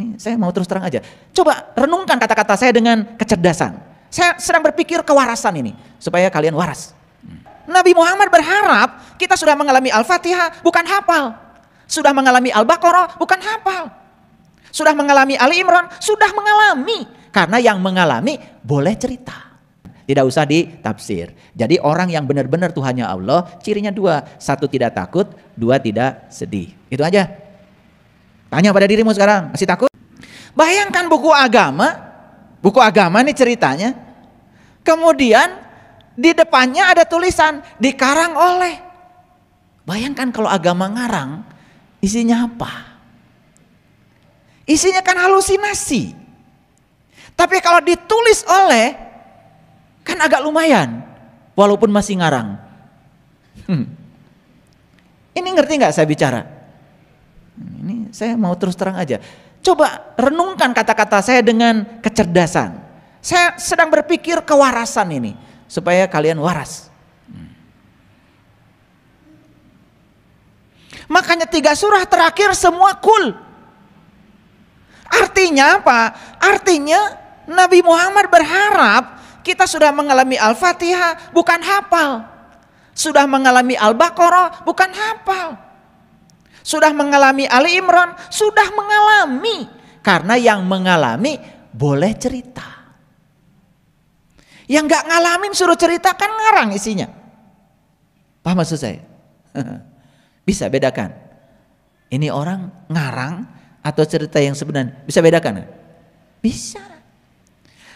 Ini saya mau terus terang aja. Coba renungkan kata-kata saya dengan kecerdasan. Saya sedang berpikir kewarasan ini supaya kalian waras. Nabi Muhammad berharap kita sudah mengalami Al-Fatihah bukan hafal. Sudah mengalami Al-Baqarah bukan hafal. Sudah mengalami Ali Imran sudah mengalami. Karena yang mengalami boleh cerita. Tidak usah ditafsir. Jadi orang yang benar-benar Tuhannya Allah cirinya dua. Satu tidak takut, dua tidak sedih. Itu aja. Tanya pada dirimu sekarang, masih takut? Bayangkan buku agama nih ceritanya. Kemudian di depannya ada tulisan dikarang oleh. Bayangkan kalau agama ngarang, isinya apa? Isinya kan halusinasi. Tapi kalau ditulis oleh, kan agak lumayan, walaupun masih ngarang. Ini ngerti nggak saya bicara? Ini saya mau terus terang aja. Coba renungkan kata-kata saya dengan kecerdasan. Saya sedang berpikir kewarasan ini supaya kalian waras. Makanya 3 surah terakhir semua kul. Artinya apa? Artinya Nabi Muhammad berharap kita sudah mengalami Al-Fatihah bukan hafal. Sudah mengalami Al-Baqarah bukan hafal. Sudah mengalami Ali Imran, sudah mengalami. Karena yang mengalami boleh cerita. Yang gak ngalamin suruh cerita kan ngarang isinya. Paham maksud saya? Bisa bedakan. Ini orang ngarang atau cerita yang sebenarnya. Bisa bedakan? Bisa.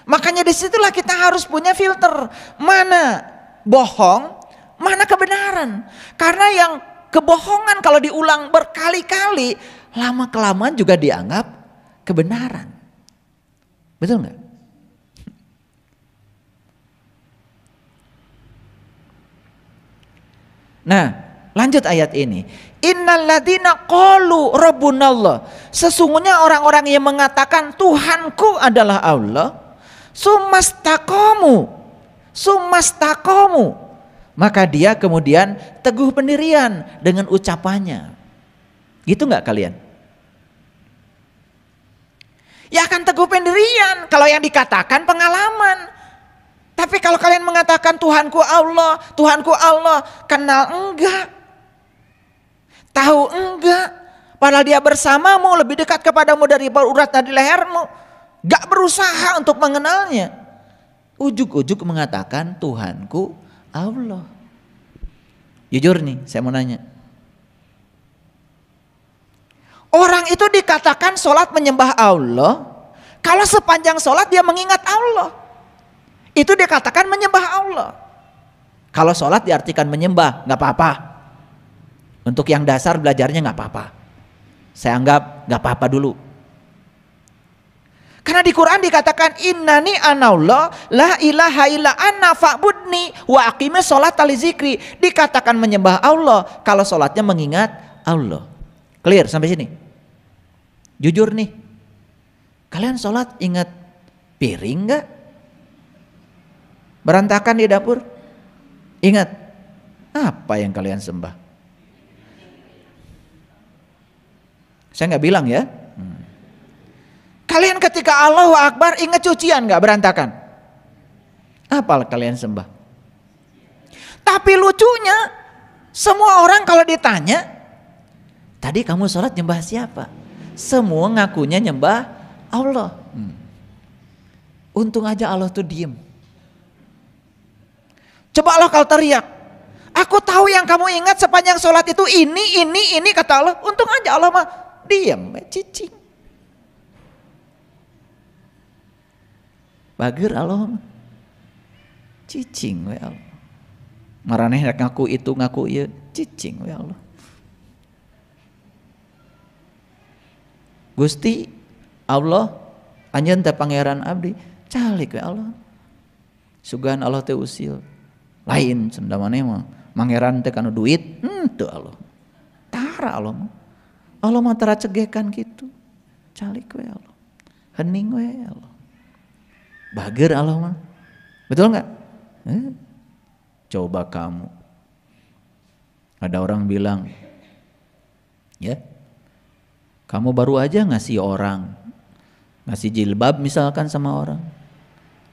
Makanya disitulah kita harus punya filter. Mana bohong, mana kebenaran. Karena yang kebohongan kalau diulang berkali-kali, lama-kelamaan juga dianggap kebenaran. Betul nggak? Nah, lanjut ayat ini. Innalladzina qalu rabbunallah. Sesungguhnya orang-orang yang mengatakan Tuhanku adalah Allah, sumastaqamu. Maka dia kemudian teguh pendirian dengan ucapannya. Gitu nggak kalian? Ya akan teguh pendirian kalau yang dikatakan pengalaman. Tapi kalau kalian mengatakan Tuhanku Allah, kenal enggak? Tahu enggak? Padahal dia bersamamu, lebih dekat kepadamu dari urat nadi lehermu. Gak berusaha untuk mengenalnya. Ujuk-ujuk mengatakan Tuhanku Allah. Jujur nih, saya mau nanya. Orang itu dikatakan sholat menyembah Allah, kalau sepanjang sholat dia mengingat Allah. Itu dikatakan menyembah Allah. Kalau sholat diartikan menyembah, nggak apa-apa. Untuk yang dasar belajarnya nggak apa-apa. Saya anggap nggak apa-apa dulu. Karena di Quran dikatakan innani anallah la ilaha illa anna fa'budni wa aqimis sholata li zikri. Dikatakan menyembah Allah kalau sholatnya mengingat Allah. Clear sampai sini? Jujur nih. Kalian sholat ingat piring enggak? Berantakan di dapur? Ingat apa yang kalian sembah? Saya nggak bilang ya. Kalian ketika Allahu Akbar ingat cucian nggak berantakan? Apa kalian sembah? Tapi lucunya semua orang kalau ditanya, tadi kamu sholat nyembah siapa? Semua ngakunya nyembah Allah. Untung aja Allah tuh diem. Coba Allah kalau teriak, aku tahu yang kamu ingat sepanjang sholat itu ini kata Allah. Untung aja Allah mah diem, cicing. Bager Allah cicing we Allah. Maraneh ngaku itu ngaku ieu cicing we Allah. Gusti Allah anjeun teh pangeran abdi calik we Allah. Sugan Allah teh usil. Lain senda maneh mah pangeran teh kana duit henteu Allah. Tara Allah mah. Allah mah tara cegekan kitu. Calik we Allah. Hening we Allah. Bager Allah mah. Betul nggak? Coba kamu. Ada orang bilang, ya, kamu baru aja ngasih orang ngasih jilbab misalkan sama orang.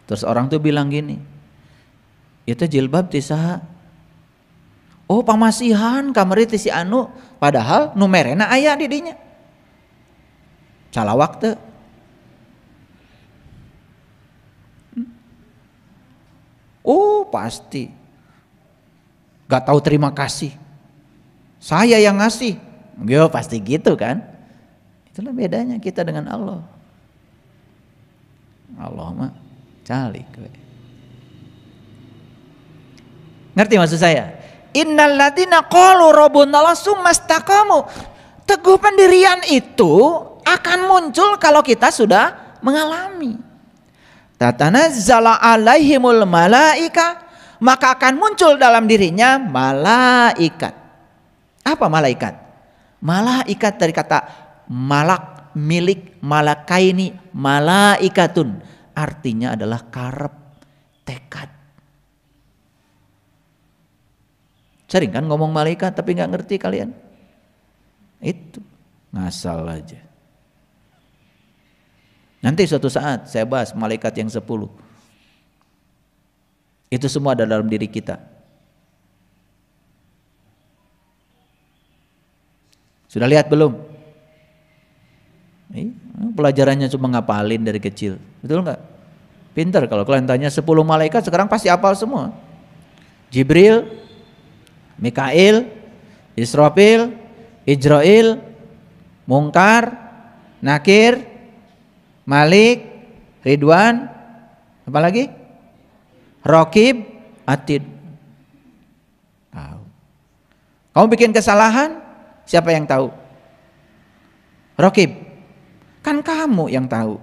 Terus orang tuh bilang gini, itu jilbab ti saha? Oh pamasihan kamari ti si anu, padahal numerena aya di dinya. Calawak teu. Oh pasti. Gak tahu terima kasih. Saya yang ngasih. Yo pasti gitu kan. Itulah bedanya kita dengan Allah. Allah mah calik. Ngerti maksud saya? Innal ladzina qalu rabbunallah tsumastaqamu. Teguh pendirian itu akan muncul kalau kita sudah mengalami. Tatanazzala alaihimul malaika, maka akan muncul dalam dirinya malaikat. Apa malaikat? Malaikat dari kata malak, milik, malakaini, malaikatun. Artinya adalah karep, tekad. Sering kan ngomong malaikat tapi gak ngerti kalian? Itu ngasal aja. Nanti suatu saat saya bahas malaikat yang 10. Itu semua ada dalam diri kita. Sudah lihat belum? Pelajarannya cuma ngapalin dari kecil. Betul nggak? Pinter kalau kalian tanya 10 malaikat sekarang pasti hafal semua. Jibril, Mikail, Israfil, Ijrail, Mungkar, Nakir, Malik, Ridwan, apa lagi? Raqib, Atid. Tahu. Kamu bikin kesalahan, siapa yang tahu? Raqib. Kan kamu yang tahu.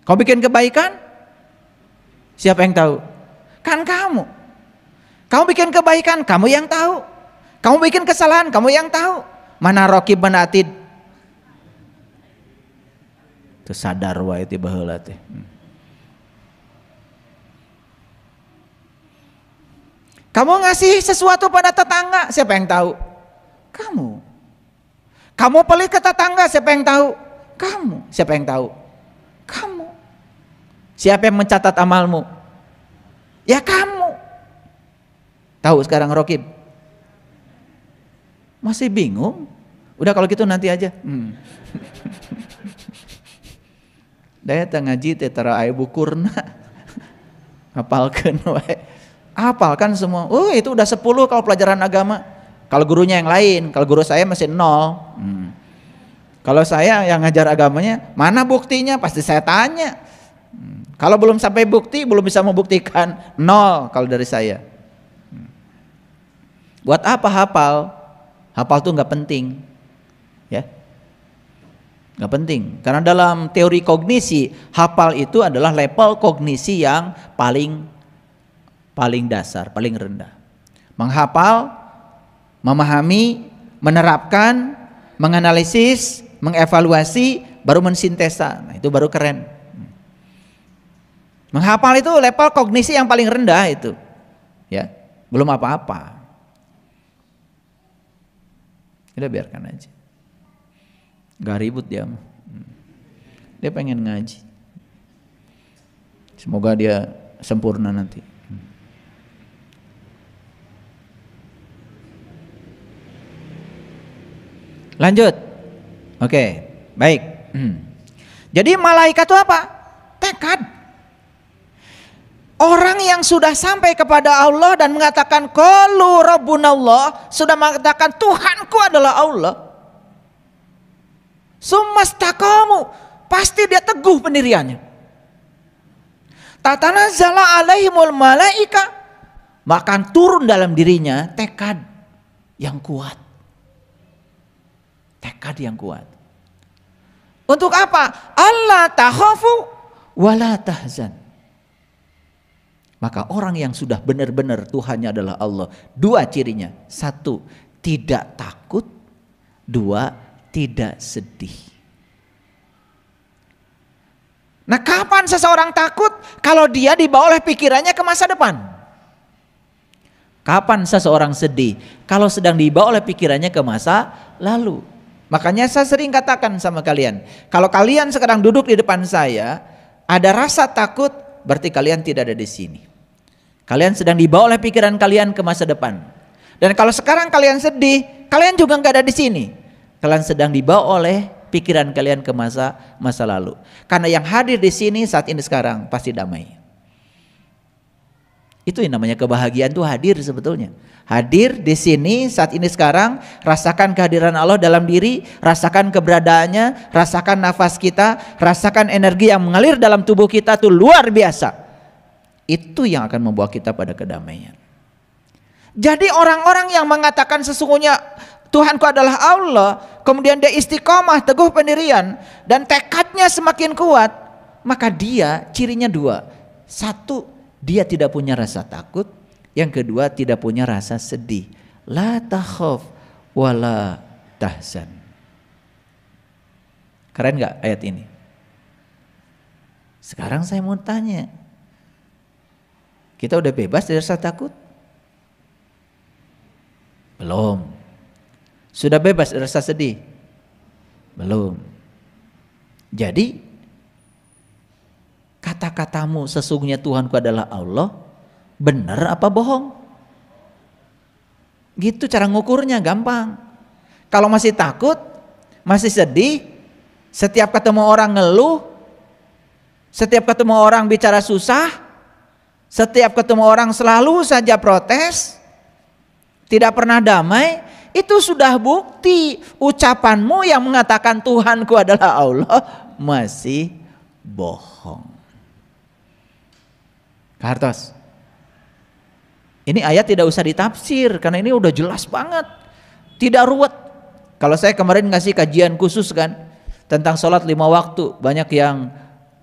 Kamu bikin kebaikan, siapa yang tahu? Kan kamu. Kamu bikin kebaikan, kamu yang tahu. Kamu bikin kesalahan, kamu yang tahu. Mana Raqib, mana Atid? Itu sadar wae ti baheula teh. Kamu ngasih sesuatu pada tetangga, siapa yang tahu? Kamu. Kamu pelit ke tetangga, siapa yang tahu? Kamu. Siapa yang tahu? Kamu. Siapa yang mencatat amalmu? Ya kamu. Tahu sekarang Raqib? Masih bingung? Udah kalau gitu nanti aja. Daya ngaji teh tara aya bukurna. Hafalkeun wae. Hafalkan semua. Oh, itu udah 10 kalau pelajaran agama. Kalau gurunya yang lain, kalau guru saya masih 0. Kalau saya yang ngajar agamanya, mana buktinya? Pasti saya tanya. Kalau belum sampai bukti, belum bisa membuktikan, 0 kalau dari saya. Buat apa hafal? Hafal tuh nggak penting, ya. Nggak penting, karena dalam teori kognisi hafal itu adalah level kognisi yang paling dasar, paling rendah. Menghafal, memahami, menerapkan, menganalisis, mengevaluasi, baru mensintesa. Nah, itu baru keren. Menghafal itu level kognisi yang paling rendah itu, ya, belum apa-apa. Udah biarkan aja. Gak ribut dia. Dia pengen ngaji. Semoga dia sempurna nanti. Lanjut. Oke, baik. Jadi malaikat itu apa? Tekad. Orang yang sudah sampai kepada Allah dan mengatakan qalu rabbunallah, sudah mengatakan Tuhanku adalah Allah. Tsumastaqamu, pasti dia teguh pendiriannya. Tatanazzala alaihimul malaika, maka turun dalam dirinya tekad yang kuat. Tekad yang kuat. Untuk apa? Allah takhafu wala tahzan. Maka orang yang sudah benar-benar Tuhannya adalah Allah, 2 cirinya. 1, tidak takut. 2, tidak sedih. Nah, kapan seseorang takut? Kalau dia dibawa oleh pikirannya ke masa depan. Kapan seseorang sedih? Kalau sedang dibawa oleh pikirannya ke masa lalu. Makanya saya sering katakan sama kalian, kalau kalian sekarang duduk di depan saya, ada rasa takut, berarti kalian tidak ada di sini. Kalian sedang dibawa oleh pikiran kalian ke masa depan. Dan kalau sekarang kalian sedih, kalian juga nggak ada di sini. Kalian sedang dibawa oleh pikiran kalian ke masa lalu. Karena yang hadir di sini saat ini sekarang pasti damai. Itu yang namanya kebahagiaan, itu hadir sebetulnya. Hadir di sini saat ini sekarang, rasakan kehadiran Allah dalam diri, rasakan keberadaannya, rasakan nafas kita, rasakan energi yang mengalir dalam tubuh kita, itu luar biasa. Itu yang akan membawa kita pada kedamaian. Jadi orang-orang yang mengatakan sesungguhnya Tuhanku adalah Allah, kemudian dia istiqomah, teguh pendirian, dan tekadnya semakin kuat, maka dia cirinya dua. Satu, dia tidak punya rasa takut. Yang kedua, tidak punya rasa sedih. La takhaf wala tahzan. Keren gak ayat ini? Sekarang saya mau tanya, kita udah bebas dari rasa takut? Belum. Sudah bebas dari rasa sedih? Belum. Jadi kata-katamu sesungguhnya Tuhanku adalah Allah, benar apa bohong? Gitu cara ngukurnya, gampang. Kalau masih takut, masih sedih, setiap ketemu orang ngeluh, setiap ketemu orang bicara susah, setiap ketemu orang selalu saja protes, tidak pernah damai, itu sudah bukti ucapanmu yang mengatakan Tuhanku adalah Allah masih bohong. Kartos, ini ayat tidak usah ditafsir karena ini udah jelas banget, tidak ruwet. Kalau saya kemarin ngasih kajian khusus kan tentang sholat 5 waktu, banyak yang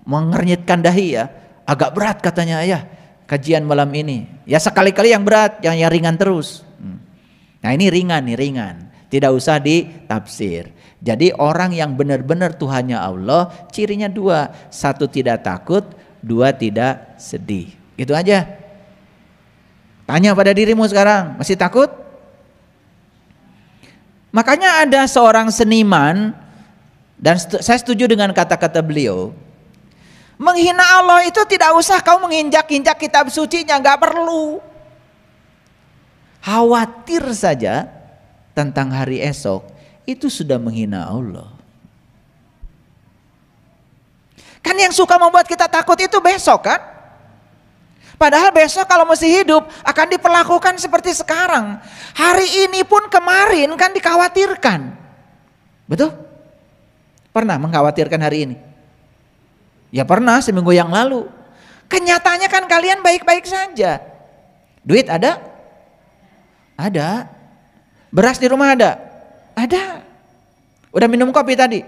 mengernyitkan dahi ya, agak berat katanya ya kajian malam ini. Ya sekali-kali yang berat, yang ringan terus. Nah ini ringan nih, ringan, tidak usah ditafsir. Jadi orang yang benar-benar Tuhannya Allah, cirinya dua, satu tidak takut, dua tidak sedih. Itu aja. Tanya pada dirimu sekarang, masih takut? Makanya ada seorang seniman, dan saya setuju dengan kata-kata beliau, menghina Allah itu tidak usah kau menginjak-injak kitab sucinya, gak perlu. Khawatir saja tentang hari esok, itu sudah menghina Allah. Kan yang suka membuat kita takut itu besok kan? Padahal besok kalau masih hidup akan diperlakukan seperti sekarang. Hari ini pun kemarin kan dikhawatirkan. Betul? Pernah mengkhawatirkan hari ini? Ya pernah, seminggu yang lalu. Kenyataannya kan kalian baik-baik saja. Duit ada? Ada. Beras di rumah ada? Ada. Udah minum kopi tadi?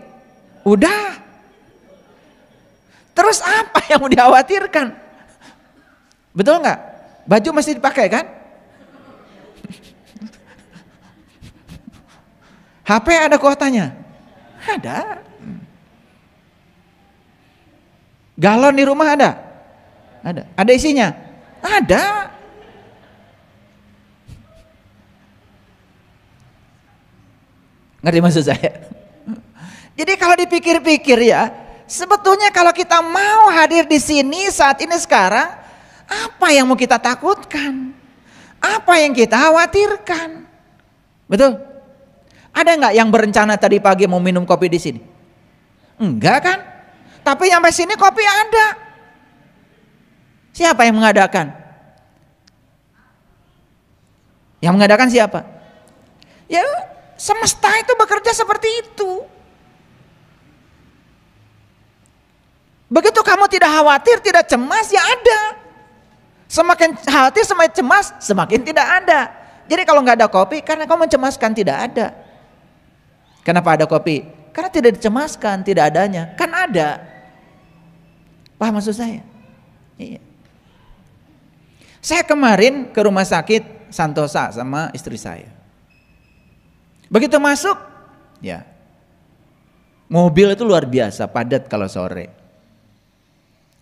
Udah. Terus apa yang mau dikhawatirkan? Betul nggak? Baju masih dipakai kan? HP ada kuotanya? Ada. Galon di rumah ada? Ada. Ada isinya? Ada. Ngerti maksud saya? Jadi kalau dipikir-pikir ya, sebetulnya kalau kita mau hadir di sini saat ini sekarang, apa yang mau kita takutkan? Apa yang kita khawatirkan? Betul? Ada nggak yang berencana tadi pagi mau minum kopi di sini? Enggak kan? Tapi sampai sini kopi ada. Siapa yang mengadakan? Yang mengadakan siapa? Ya semesta itu bekerja seperti itu. Begitu kamu tidak khawatir, tidak cemas, ya ada. Semakin khawatir, semakin cemas, semakin tidak ada. Jadi kalau nggak ada kopi, karena kamu mencemaskan tidak ada. Kenapa ada kopi? Karena tidak dicemaskan, tidak adanya. Kan ada. Paham maksud saya? Iya. Saya kemarin ke rumah sakit Santosa sama istri saya. Begitu masuk, ya mobil itu luar biasa padat kalau sore.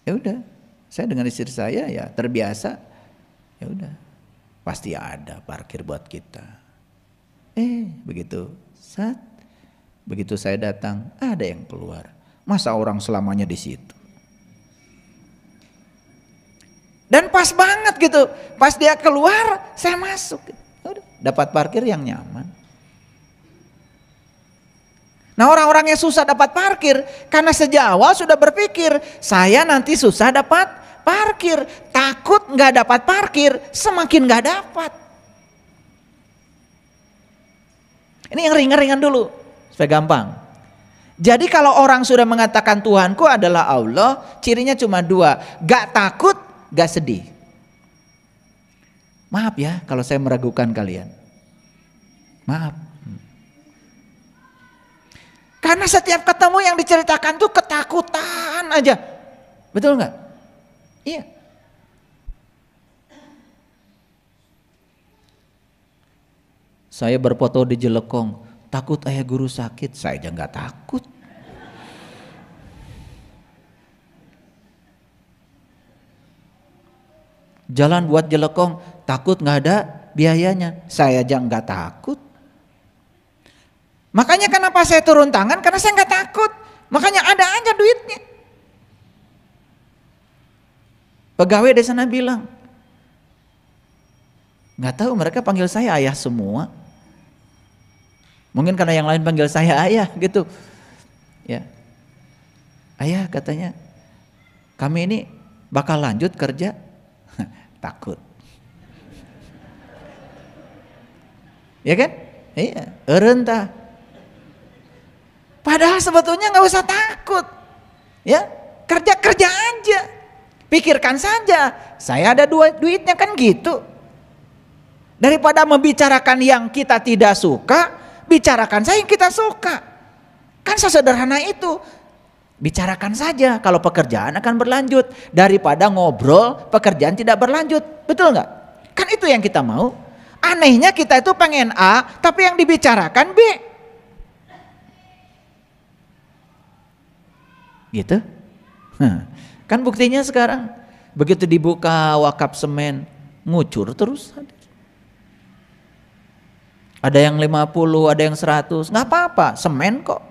Ya udah, saya dengan istri saya ya terbiasa. Ya udah, pasti ada parkir buat kita. Begitu saat Begitu saya datang, ada yang keluar. Masa orang selamanya di situ? Dan pas banget gitu, pas dia keluar, saya masuk. Udah, dapat parkir yang nyaman. Nah, orang-orang yang susah dapat parkir, karena sejak awal sudah berpikir, saya nanti susah dapat parkir. Takut nggak dapat parkir, semakin nggak dapat. Ini yang ringan-ringan dulu, supaya gampang. Jadi kalau orang sudah mengatakan Tuhanku adalah Allah, cirinya cuma dua, gak takut, gak sedih. Maaf ya kalau saya meragukan kalian. Maaf. Karena setiap ketemu yang diceritakan tuh ketakutan aja. Betul nggak? Iya. Saya berfoto di Jelekong, takut ayah guru sakit, saya aja nggak takut. Jalan buat Jelekong, takut nggak ada biayanya, saya aja nggak takut. Makanya kenapa saya turun tangan, karena saya nggak takut. Makanya ada aja duitnya. Pegawai di sana bilang, nggak tahu mereka panggil saya ayah semua. Mungkin karena yang lain panggil saya ayah gitu. Ya. Ayah katanya, kami ini bakal lanjut kerja. Takut. Ya kan? Iya, rentah. Padahal sebetulnya nggak usah takut. Ya, kerja aja. Pikirkan saja, saya ada duitnya kan gitu. Daripada membicarakan yang kita tidak suka, bicarakan saja yang kita suka. Kan sesederhana itu. Bicarakan saja kalau pekerjaan akan berlanjut, daripada ngobrol pekerjaan tidak berlanjut. Betul nggak? Kan itu yang kita mau. Anehnya kita itu pengen A, tapi yang dibicarakan B. Gitu. Kan buktinya sekarang begitu dibuka wakaf semen, ngucur terus. Ada yang 50, ada yang 100, nggak apa-apa, semen kok.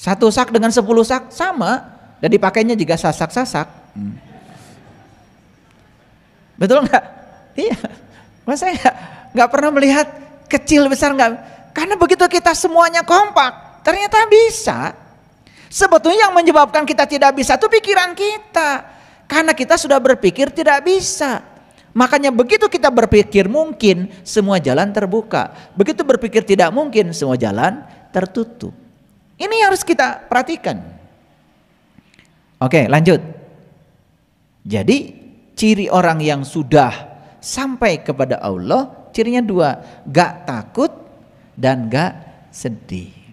Satu sak dengan 10 sak sama, dan dipakainya juga sasak-sasak. Betul nggak? Iya. Masa saya nggak pernah melihat kecil besar nggak? Karena begitu kita semuanya kompak, ternyata bisa. Sebetulnya yang menyebabkan kita tidak bisa itu pikiran kita. Karena kita sudah berpikir tidak bisa. Makanya begitu kita berpikir mungkin, semua jalan terbuka. Begitu berpikir tidak mungkin, semua jalan tertutup. Ini harus kita perhatikan. Oke, lanjut. Jadi ciri orang yang sudah sampai kepada Allah, cirinya dua, gak takut dan gak sedih.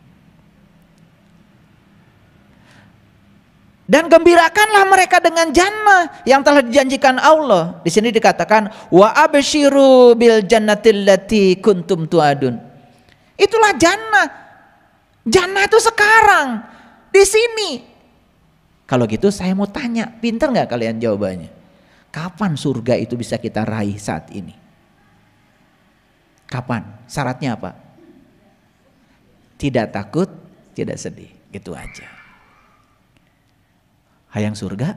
Dan gembirakanlah mereka dengan jannah yang telah dijanjikan Allah. Di sini dikatakan wa absyiru bil jannatil lati kuntum tuadun. Itulah jannah. Jannah itu sekarang di sini. Kalau gitu saya mau tanya, pintar nggak kalian jawabannya? Kapan surga itu bisa kita raih saat ini? Kapan? Syaratnya apa? Tidak takut, tidak sedih. Gitu aja. Hayang surga,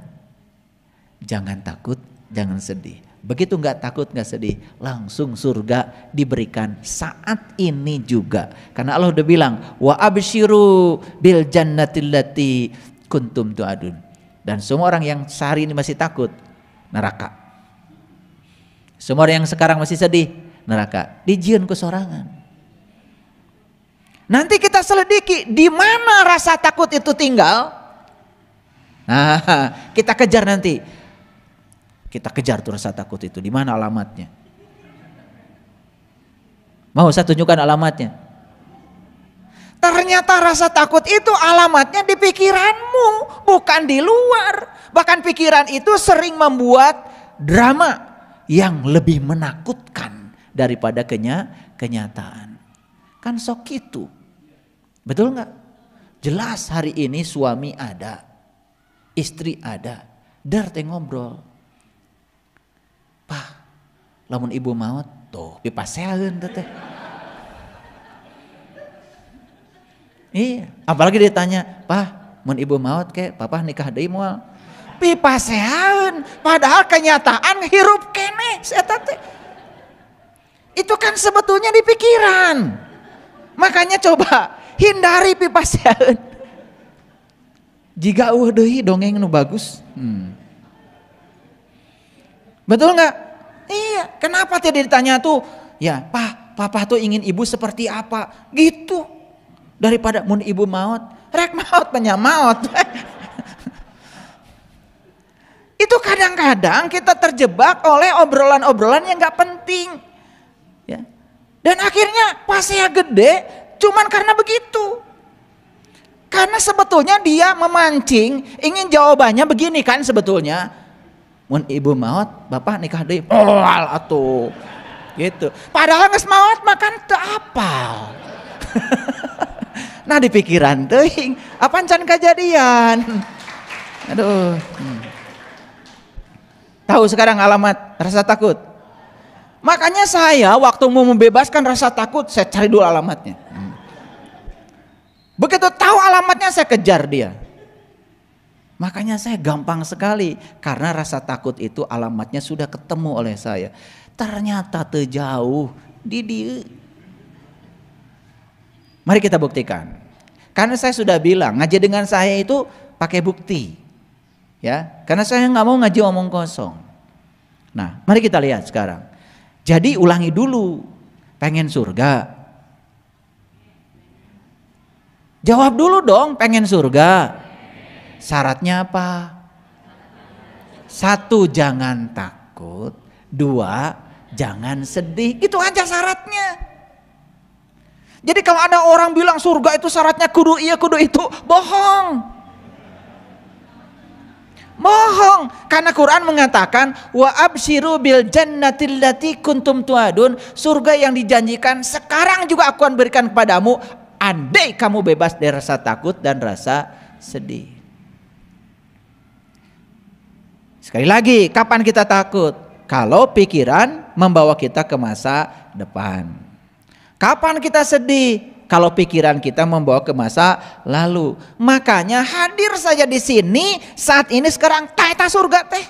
jangan takut, jangan sedih. Begitu nggak takut, nggak sedih, langsung surga diberikan saat ini juga. Karena Allah udah bilang, wa absyiru bil jannatil lati kuntum tu'adun. Dan semua orang yang sehari ini masih takut, neraka. Semua orang yang sekarang masih sedih, neraka. Dijieun kesorangan. Nanti kita selidiki di mana rasa takut itu tinggal. Nah, kita kejar nanti. Kita kejar tuh rasa takut itu. Di mana alamatnya? Mau saya tunjukkan alamatnya? Ternyata rasa takut itu alamatnya di pikiranmu, bukan di luar. Bahkan pikiran itu sering membuat drama yang lebih menakutkan daripada kenyataan. Kan sok itu. Betul nggak? Jelas hari ini suami ada, istri ada, dar teh ngobrol. Pak, lamun ibu maut tuh dipaseakeun teh. Iya, apalagi ditanya, "Pah, mun ibu maot ke, papa nikah deui moal." Pipasehan, padahal kenyataan hirup kene eta teh. Itu kan sebetulnya di pikiran. Makanya coba hindari pipasehan. Jika deui dongeng nu bagus. Betul nggak? Iya, kenapa tidak ditanya tuh? Ya, papa tuh ingin ibu seperti apa? Gitu. Daripada mun ibu maot, rek maot penyamaot. Itu kadang-kadang kita terjebak oleh obrolan-obrolan yang nggak penting, ya. Dan akhirnya pasnya gede, cuman karena begitu. Karena sebetulnya dia memancing, ingin jawabannya begini kan sebetulnya. Mun ibu maot, bapak nikah deui. Oh, atuh. Gitu. Padahal geus maot makan teu apal. Nah di pikiran teuing, apaan can kejadian. Aduh. Tahu sekarang alamat rasa takut. Makanya saya waktu mau membebaskan rasa takut, saya cari dulu alamatnya. Begitu tahu alamatnya saya kejar dia. Makanya saya gampang sekali karena rasa takut itu alamatnya sudah ketemu oleh saya. Ternyata terjauh di dia. Mari kita buktikan. Karena saya sudah bilang ngaji dengan saya itu pakai bukti. Ya, karena saya nggak mau ngaji omong kosong. Nah, mari kita lihat sekarang. Jadi ulangi dulu. Pengen surga? Jawab dulu dong, pengen surga. Syaratnya apa? 1, jangan takut. 2, jangan sedih. Itu aja syaratnya. Jadi kalau ada orang bilang surga itu syaratnya kudu iya kudu itu, bohong. Bohong, karena Quran mengatakan wa absyiru bil jannatil lati kuntum tuadun, surga yang dijanjikan sekarang juga aku akan berikan kepadamu andai kamu bebas dari rasa takut dan rasa sedih. Sekali lagi, kapan kita takut? Kalau pikiran membawa kita ke masa depan. Kapan kita sedih? Kalau pikiran kita membawa ke masa lalu. Makanya hadir saja di sini saat ini sekarang eta surga teh.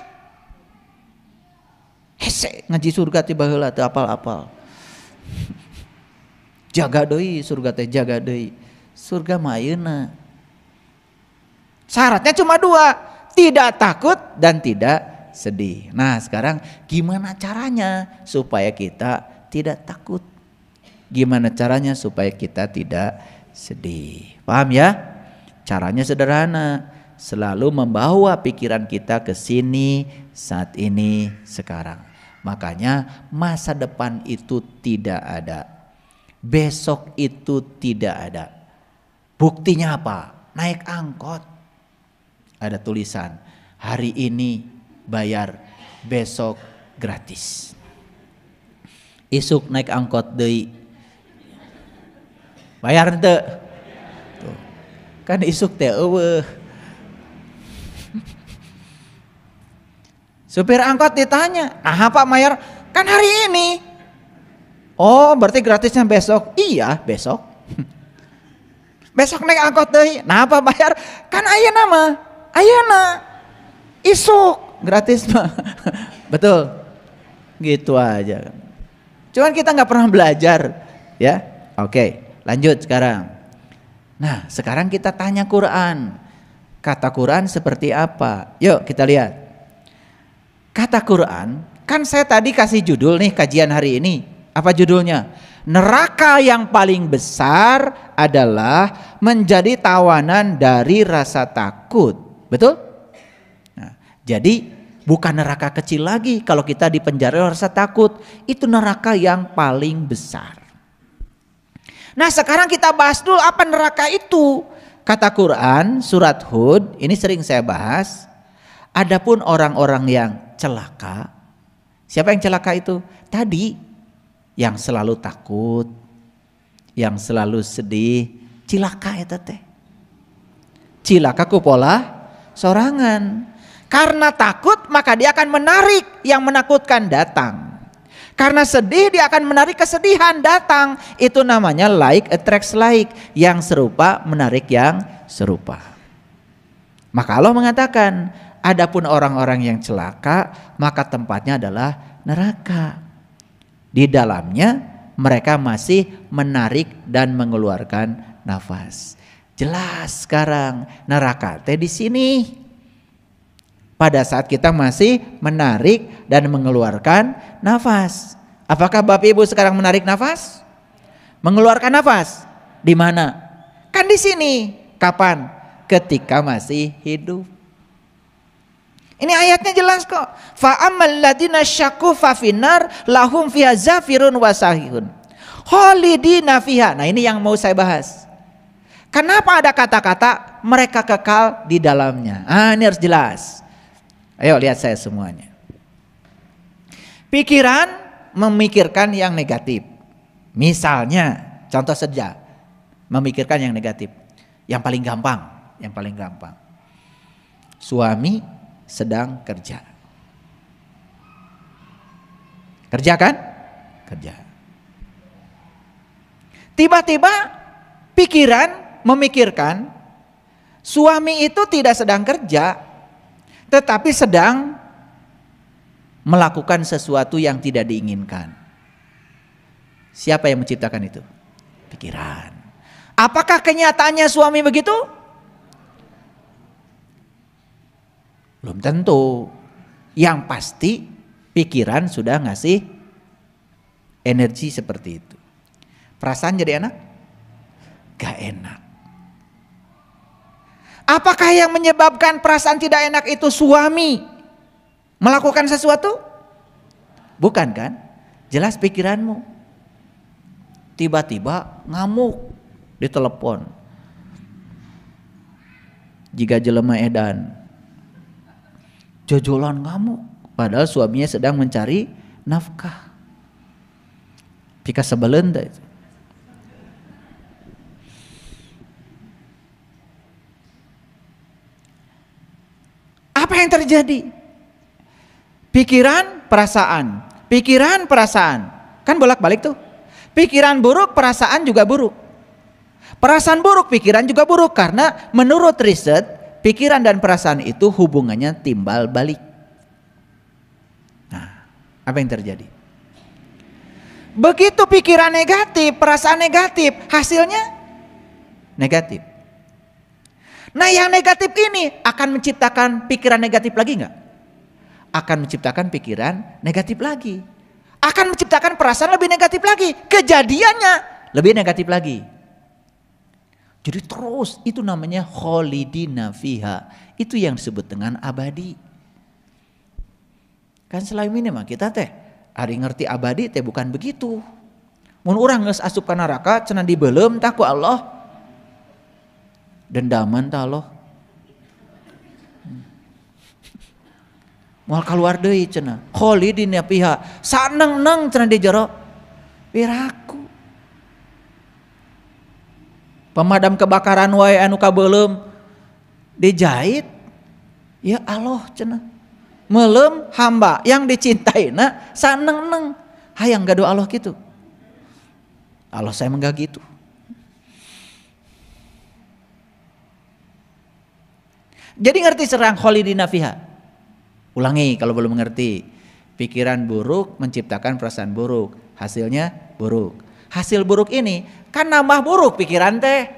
Hese ngaji surga tiba heula teu apal-apal. Jaga deui surga teh, jaga deui. Surga mah ayeuna. Syaratnya cuma 2, tidak takut dan tidak sedih. Nah, sekarang gimana caranya supaya kita tidak takut? Gimana caranya supaya kita tidak sedih? Paham ya? Caranya sederhana. Selalu membawa pikiran kita ke sini, saat ini, sekarang. Makanya masa depan itu tidak ada. Besok itu tidak ada. Buktinya apa? Naik angkot. Ada tulisan, hari ini bayar, besok gratis. Isuk naik angkot deui. Bayar ente. Tuh. Kan isuk teh eueuh. Supir angkot ditanya, "Nah, Pak bayar?" "Kan hari ini." "Oh, berarti gratisnya besok." "Iya, besok." "Besok naik angkot deui." "Nah, Pak bayar?" "Kan ayeuna mah. Ayeuna. Isuk gratis mah." Betul. Gitu aja. Cuman kita nggak pernah belajar, ya. Oke. Lanjut sekarang. Nah, sekarang kita tanya Quran. Kata Quran seperti apa? Yuk kita lihat. Kata Quran, kan saya tadi kasih judul nih kajian hari ini. Apa judulnya? Neraka yang paling besar adalah menjadi tawanan dari rasa takut. Betul? Nah, jadi bukan neraka kecil lagi kalau kita dipenjara oleh rasa takut. Itu neraka yang paling besar. Nah, sekarang kita bahas dulu apa neraka itu. Kata Quran surat Hud, ini sering saya bahas. Adapun orang-orang yang celaka. Siapa yang celaka itu? Tadi yang selalu takut, yang selalu sedih, cilaka eta teh. Cilaka ku pola sorangan. Karena takut maka dia akan menarik yang menakutkan datang. Karena sedih dia akan menarik kesedihan datang. Itu namanya like attracts like. Yang serupa menarik yang serupa. Maka Allah mengatakan, adapun orang-orang yang celaka, maka tempatnya adalah neraka. Di dalamnya mereka masih menarik dan mengeluarkan nafas. Jelas sekarang neraka teh di sini. Pada saat kita masih menarik dan mengeluarkan nafas. Apakah Bapak Ibu sekarang menarik nafas? Mengeluarkan nafas? Di mana? Kan di sini. Kapan? Ketika masih hidup. Ini ayatnya jelas kok. Fa ammal ladina syaqu fa finnar lahum fiha zafirun wa sahihun. Khalidina fiha. Nah, ini yang mau saya bahas. Kenapa ada kata-kata mereka kekal di dalamnya? Ini harus jelas. Ayo lihat saya semuanya. Pikiran memikirkan yang negatif. Misalnya, contoh saja, memikirkan yang negatif. Yang paling gampang. Suami sedang kerja. Kerja kan? Kerja. Tiba-tiba pikiran memikirkan suami itu tidak sedang kerja, tetapi sedang melakukan sesuatu yang tidak diinginkan. Siapa yang menciptakan itu? Pikiran. Apakah kenyataannya suami begitu? Belum tentu. Yang pasti pikiran sudah ngasih energi seperti itu. Perasaan jadi enak? Gak enak. Apakah yang menyebabkan perasaan tidak enak itu suami melakukan sesuatu? Bukan kan? Jelas pikiranmu. Tiba-tiba ngamuk di telepon. Jika jelema edan, jojolan ngamuk. Padahal suaminya sedang mencari nafkah. Pika sebelen itu. Apa yang terjadi? Pikiran, perasaan. Pikiran, perasaan. Kan bolak-balik tuh. Pikiran buruk, perasaan juga buruk. Perasaan buruk, pikiran juga buruk. Karena menurut riset, pikiran dan perasaan itu hubungannya timbal balik. Nah, apa yang terjadi? Begitu pikiran negatif, perasaan negatif, hasilnya negatif. Nah, yang negatif ini akan menciptakan pikiran negatif lagi enggak? Akan menciptakan pikiran negatif lagi. Akan menciptakan perasaan lebih negatif lagi. Kejadiannya lebih negatif lagi. Jadi terus itu namanya khalidina fiha. Itu yang disebut dengan abadi. Kan selama ini mah kita teh ari ngerti abadi teh bukan begitu. Mun urang geus asup ka neraka cenah dibeuleum tah ku Allah. Dendaman tah Allah. Moal kaluar deui cenah. Khalidina fiha. Saneng-neng cenah di jero piraku. Pemadam kebakaran wae anu kabeuleum dijahit. Ya Allah cenah. Meuleum hamba yang dicintaina saneng-neng. Hayang gaduh Allah gitu. Allah saya enggak gitu. Jadi ngerti serang khalidina fiha. Ulangi kalau belum mengerti. Pikiran buruk menciptakan perasaan buruk. Hasilnya buruk. Hasil buruk ini kan nambah buruk pikiran teh.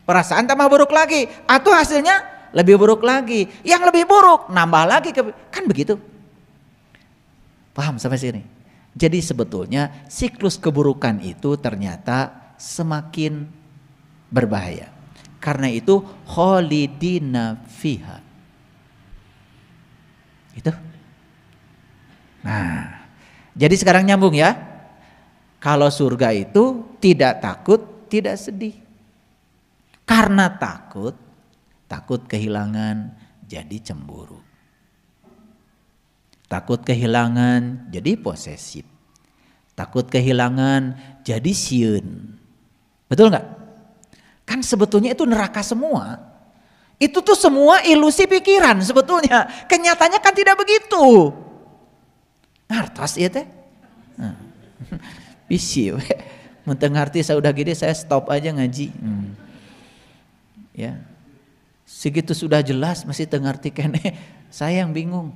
Perasaan tambah buruk lagi. Atau hasilnya lebih buruk lagi. Yang lebih buruk nambah lagi. Kan begitu. Paham sampai sini? Jadi sebetulnya siklus keburukan itu ternyata semakin berbahaya. Karena itu khalidina fiha. Itu. Nah, jadi sekarang nyambung ya. Kalau surga itu tidak takut, tidak sedih. Karena takut kehilangan jadi cemburu. Takut kehilangan jadi posesif. Takut kehilangan jadi sieun. Betul nggak? Kan sebetulnya itu neraka semua. Itu tuh semua ilusi pikiran sebetulnya. Kenyataannya kan tidak begitu. Ngartos ya teh. Bisi we. Mun teu ngarti saudah gede saya stop aja ngaji. Ya. Segitu sudah jelas masih teu ngarti keneh. Saya yang bingung.